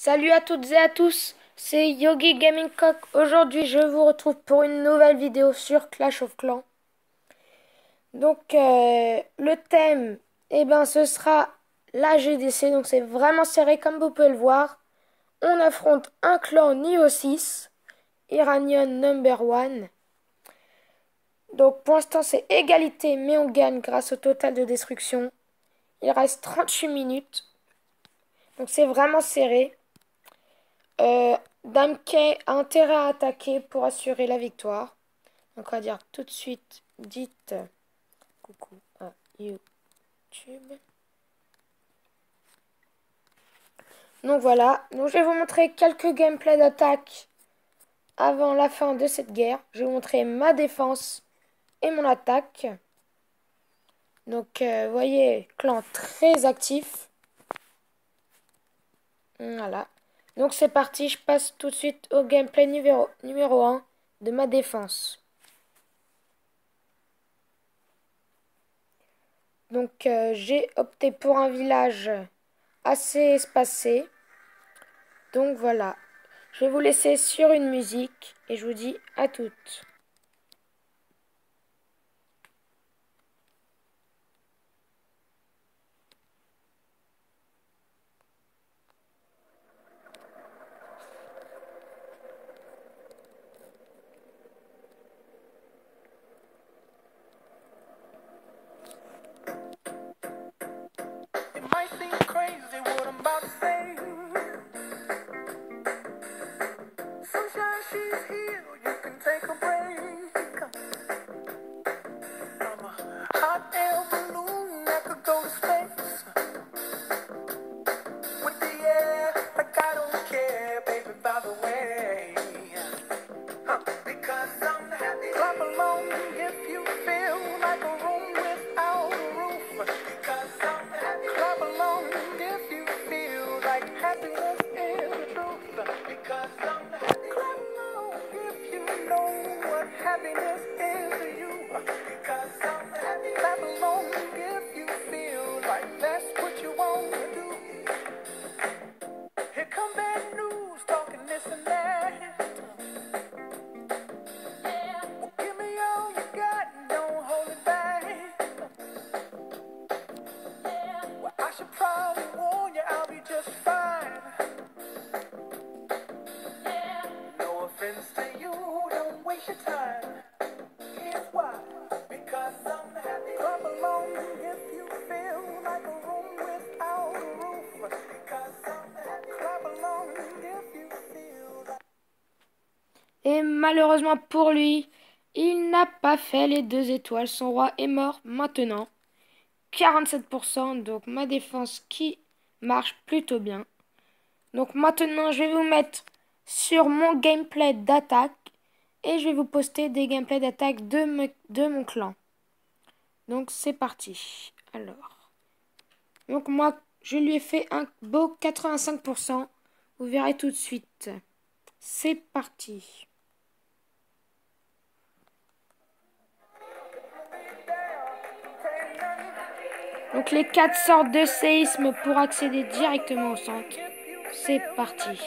Salut à toutes et à tous, c'est Yogi Gaming Cock. Aujourd'hui, je vous retrouve pour une nouvelle vidéo sur Clash of Clans. Donc, le thème, ce sera la GDC. Donc, c'est vraiment serré comme vous pouvez le voir. On affronte un clan niveau 6, Iranian number 1. Donc, pour l'instant, c'est égalité, mais on gagne grâce au total de destruction. Il reste 38 minutes. Donc, c'est vraiment serré. Dame Kay a intérêt à attaquer pour assurer la victoire. Donc on va dire tout de suite, dites coucou à YouTube. Donc voilà, donc je vais vous montrer quelques gameplays d'attaque avant la fin de cette guerre. Je vais vous montrer ma défense et mon attaque. Donc vous voyez, clan très actif. Voilà. Donc c'est parti, je passe tout de suite au gameplay numéro 1 de ma défense. Donc j'ai opté pour un village assez espacé. Donc voilà. Je vais vous laisser sur une musique et je vous dis à toutes. It might seem crazy what I'm about to say. Sunshine, she's here, you can take a break. I'm a hot air balloon that could go to space. With the air, like I don't care, baby, by the way. Because I'm happy. Clap along if you feel like a room without a roof. Because I'm happy. Clap along if you feel like happiness is the truth. Because I'm happy. Clap along if you know what happiness is to you. Because I'm happy. Clap along if you feel like that's what you want to do. Here come bad news, talking this and that. Well, give me all you got, don't hold it back. Well, I should probably warn you, I'll be just fine. No offense to you, don't waste your time. Here's why. Because I'm happy. Clap along if you feel like a room without a roof. Because I'm happy. Clap along if you feel like... Et malheureusement pour lui, il n'a pas fait les 2 étoiles. Son roi est mort maintenant. 47%, donc ma défense qui marche plutôt bien. Donc maintenant, je vais vous mettre sur mon gameplay d'attaque et je vais vous poster des gameplays d'attaque de mon clan. Donc c'est parti. Alors, donc moi, je lui ai fait un beau 85%. Vous verrez tout de suite. C'est parti. Donc les 4 sortes de séisme pour accéder directement au centre. C'est parti.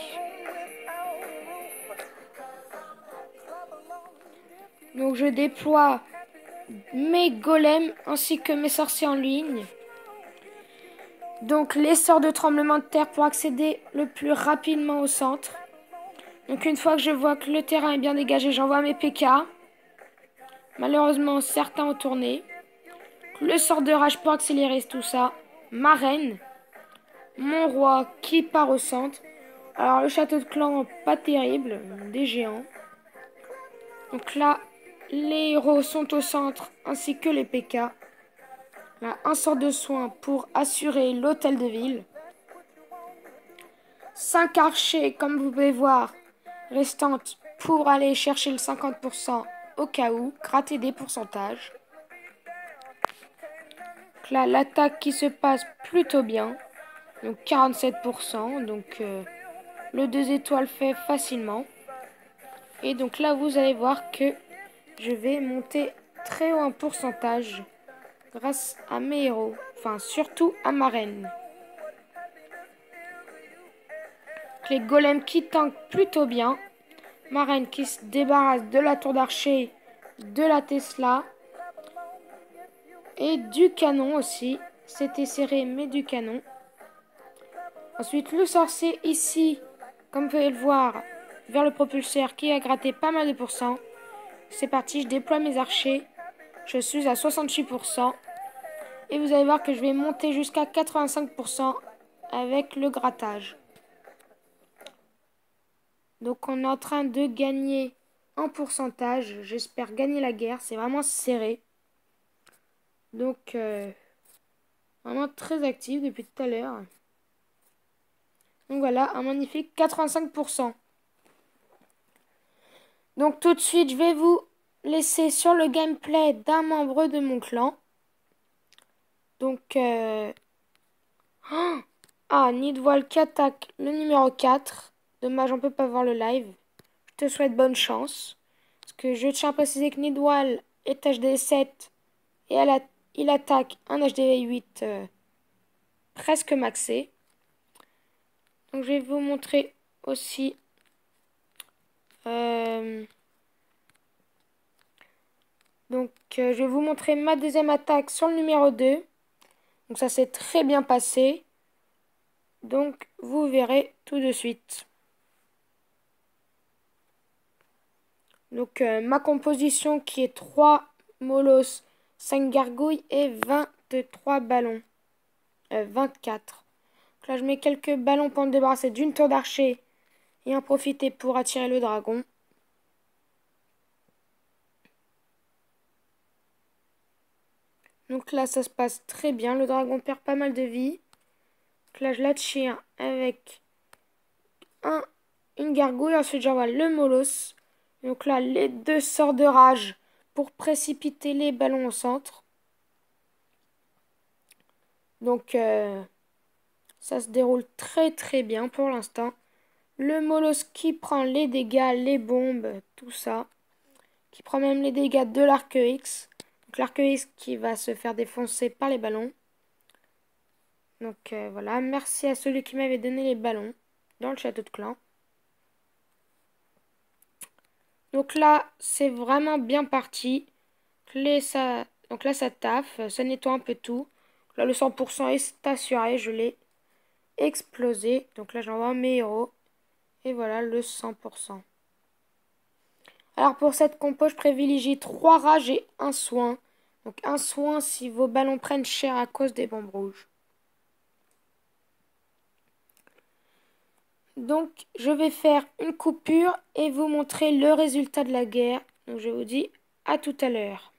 Donc je déploie mes golems ainsi que mes sorciers en ligne. Donc les sorts de tremblement de terre pour accéder le plus rapidement au centre. Donc une fois que je vois que le terrain est bien dégagé, j'envoie mes PK. Malheureusement, certains ont tourné. Le sort de rage pour accélérer tout ça. Ma reine. Mon roi qui part au centre. Alors le château de clan, pas terrible. Des géants. Donc là, les héros sont au centre ainsi que les PK. Là, un sort de soin pour assurer l'hôtel de ville. 5 archers, comme vous pouvez voir, restantes pour aller chercher le 50% au cas où, gratter des pourcentages. Donc là, l'attaque qui se passe plutôt bien. Donc 47%. Donc le 2 étoiles fait facilement. Et donc là, vous allez voir que je vais monter très haut en pourcentage grâce à mes héros. Enfin, surtout à ma reine. les golems qui tankent plutôt bien. Ma reine qui se débarrasse de la tour d'archer, de la Tesla et du canon aussi. C'était serré mais du canon. Ensuite le sorcier ici, comme vous pouvez le voir, vers le propulseur qui a gratté pas mal de pourcents. C'est parti, je déploie mes archers. Je suis à 68%. Et vous allez voir que je vais monter jusqu'à 85% avec le grattage. Donc on est en train de gagner en pourcentage. J'espère gagner la guerre. C'est vraiment serré. Donc vraiment très actif depuis tout à l'heure. Donc voilà, un magnifique 85%. Donc tout de suite, je vais vous laisser sur le gameplay d'un membre de mon clan. Donc Nidwall qui attaque le numéro 4. Dommage, on peut pas voir le live. Je te souhaite bonne chance. Parce que je tiens à préciser que Nidwall est HD 7 et il attaque un HD 8 presque maxé. Donc je vais vous montrer aussi je vais vous montrer ma deuxième attaque sur le numéro 2. Donc ça s'est très bien passé. Donc vous verrez tout de suite. Donc ma composition qui est 3 molosses, 5 gargouilles et 23 ballons. 24. Donc là je mets quelques ballons pour me débarrasser d'une tour d'archer et en profiter pour attirer le dragon. Donc là ça se passe très bien, le dragon perd pas mal de vie. Donc là je l'attire avec une gargouille, ensuite j'envoie le molosse. Donc là les deux sorts de rage pour précipiter les ballons au centre. Donc ça se déroule très très bien pour l'instant. Le molosse qui prend les dégâts, les bombes, tout ça. Qui prend même les dégâts de l'arc X. Donc l'arc X qui va se faire défoncer par les ballons. Donc voilà, merci à celui qui m'avait donné les ballons dans le château de clan. Donc là, c'est vraiment bien parti. Donc là, ça taffe, ça nettoie un peu tout. Là, le 100% est assuré, je l'ai explosé. Donc là, j'envoie mes héros. Et voilà, le 100%. Alors pour cette compo, je privilégie 3 rages et 1 soin. Donc un soin si vos ballons prennent cher à cause des bombes rouges. Donc je vais faire une coupure et vous montrer le résultat de la guerre. Donc je vous dis à tout à l'heure.